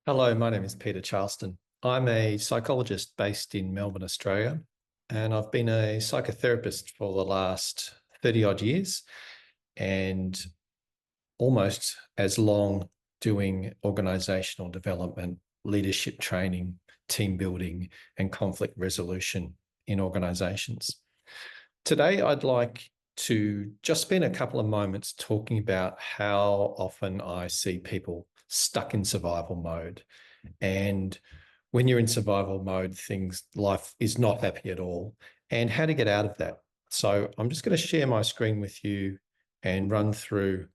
Hello, my name is Peter Charleston. I'm a psychologist based in Melbourne, Australia, and I've been a psychotherapist for the last 30 odd years and almost as long doing organizational development, leadership training, team building, and conflict resolution in organizations. Today, I'd like to just spend a couple of moments talking about how often I see people stuck in survival mode. And when you're in survival mode, life is not happy at all, and how to get out of that. So I'm just going to share my screen with you and run through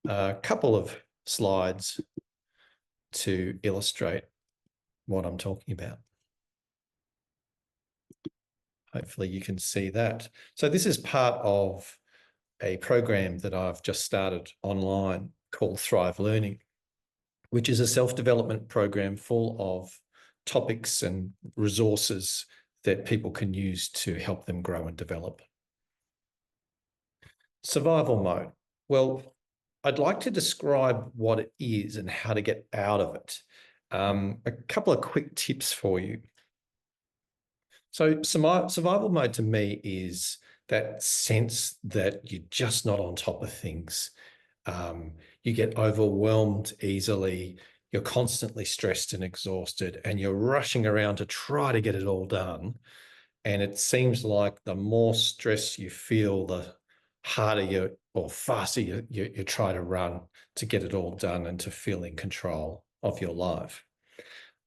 a couple of slides to illustrate what I'm talking about. Hopefully you can see that. So this is part of a program that I've just started online called Thrive Learning, which is a self-development program full of topics and resources that people can use to help them grow and develop. Survival mode. Well, I'd like to describe what it is and how to get out of it. A couple of quick tips for you. So survival mode to me is that sense that you're just not on top of things. You get overwhelmed easily. You're constantly stressed and exhausted, and you're rushing around to try to get it all done. And it seems like the more stress you feel, the harder or faster you try to run to get it all done and to feel in control of your life.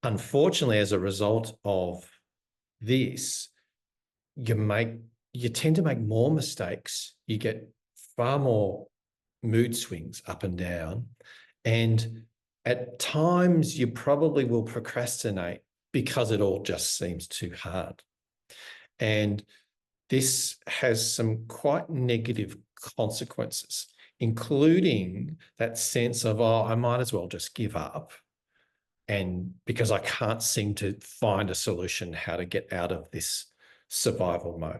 Unfortunately, as a result of this, you tend to make more mistakes. You get far more mood swings up and down. And at times you probably will procrastinate because it all just seems too hard. And this has some quite negative consequences, including that sense of, oh, I might as well just give up. And because I can't seem to find a solution how to get out of this survival mode.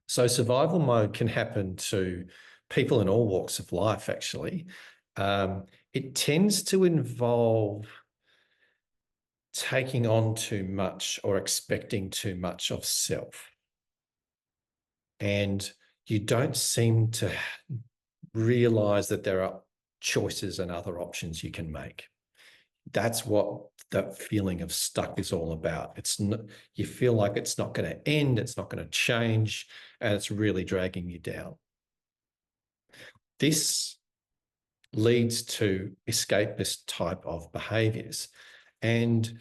So survival mode can happen to people in all walks of life, actually. It tends to involve taking on too much or expecting too much of self. And you don't seem to realize that there are choices and other options you can make. That's what that feeling of stuck is all about. You feel like it's not going to end, it's not going to change, and it's really dragging you down. This leads to escapist type of behaviors. And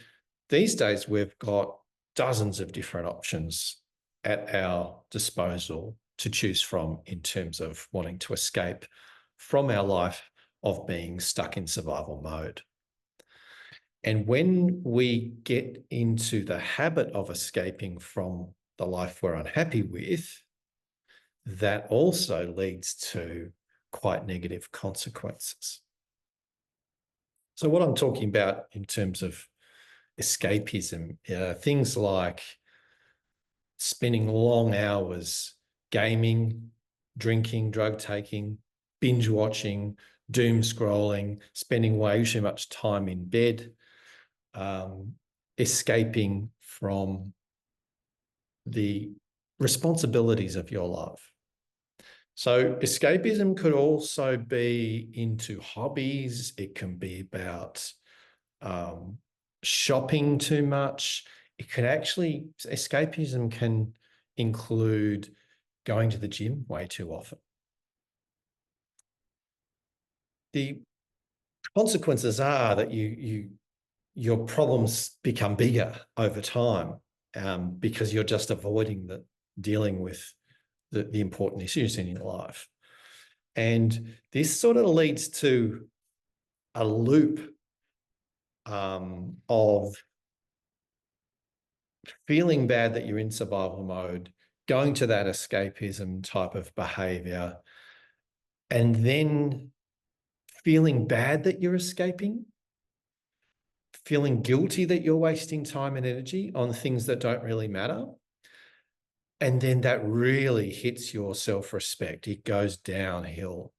these days we've got dozens of different options at our disposal to choose from in terms of wanting to escape from our life of being stuck in survival mode. And when we get into the habit of escaping from the life we're unhappy with, that also leads to quite negative consequences. So what I'm talking about in terms of escapism, things like spending long hours gaming, drinking, drug taking, binge watching, doom scrolling, spending way too much time in bed, escaping from the responsibilities of your life. So escapism could also be into hobbies. It can be about shopping too much. Escapism can include going to the gym way too often. The consequences are that your problems become bigger over time because you're just avoiding dealing with the important issues in your life. And this sort of leads to a loop of feeling bad that you're in survival mode, going to that escapism type of behavior, and then feeling bad that you're escaping, feeling guilty that you're wasting time and energy on things that don't really matter. And then that really hits your self-respect. It goes downhill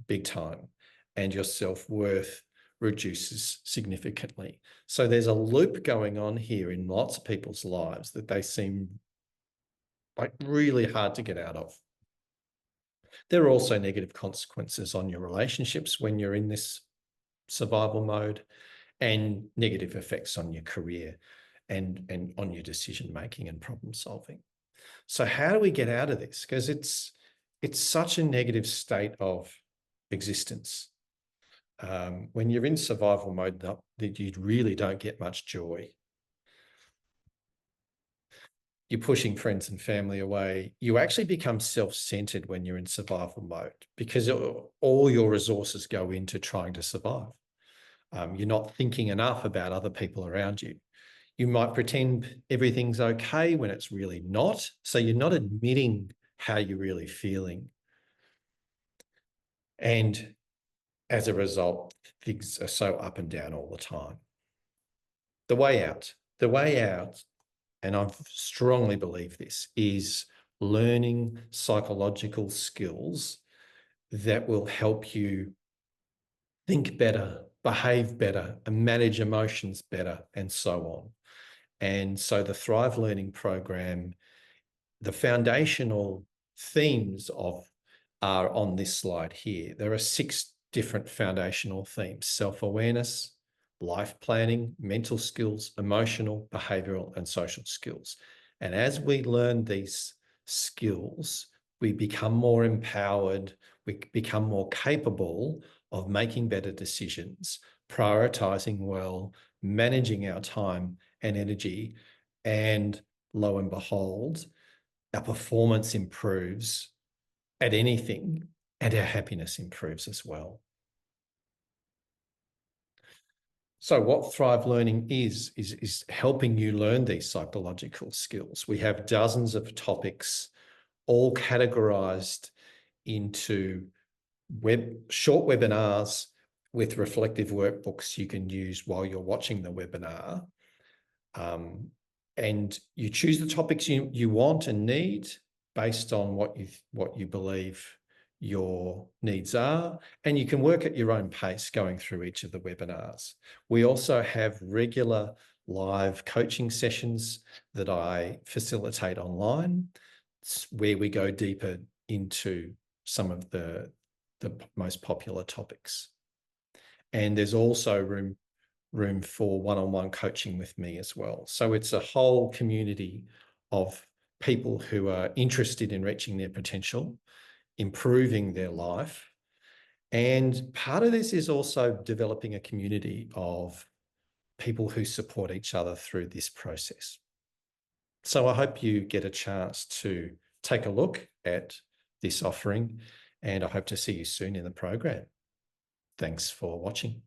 big time, and your self-worth reduces significantly. So there's a loop going on here in lots of people's lives that they seem like really hard to get out of. There are also negative consequences on your relationships when you're in this survival mode, and negative effects on your career and on your decision making and problem solving. So how do we get out of this? Because it's such a negative state of existence. When you're in survival mode, that you really don't get much joy. You're pushing friends and family away. You actually become self-centered when you're in survival mode because all your resources go into trying to survive. You're not thinking enough about other people around you. You might pretend everything's okay when it's really not. So you're not admitting how you're really feeling. And as a result, things are so up and down all the time. The way out, and I strongly believe this, is learning psychological skills that will help you think better, behave better, and manage emotions better, and so on. And so the Thrive Learning Program, the foundational themes are on this slide here. There are 6 different foundational themes: self-awareness, life planning, mental skills, emotional, behavioral, and social skills. And as we learn these skills, we become more empowered, we become more capable of making better decisions, prioritizing well, managing our time and energy, and lo and behold, our performance improves at anything and our happiness improves as well. So what Thrive Learning is helping you learn these psychological skills. We have dozens of topics, all categorized into short webinars with reflective workbooks you can use while you're watching the webinar. And you choose the topics you want and need based on what you believe your needs are, and you can work at your own pace going through each of the webinars. We also have regular live coaching sessions that I facilitate online, where we go deeper into some of the most popular topics. And there's also room for one-on-one coaching with me as well. So it's a whole community of people who are interested in reaching their potential, improving their life. And part of this is also developing a community of people who support each other through this process. So I hope you get a chance to take a look at this offering, and I hope to see you soon in the program. Thanks for watching.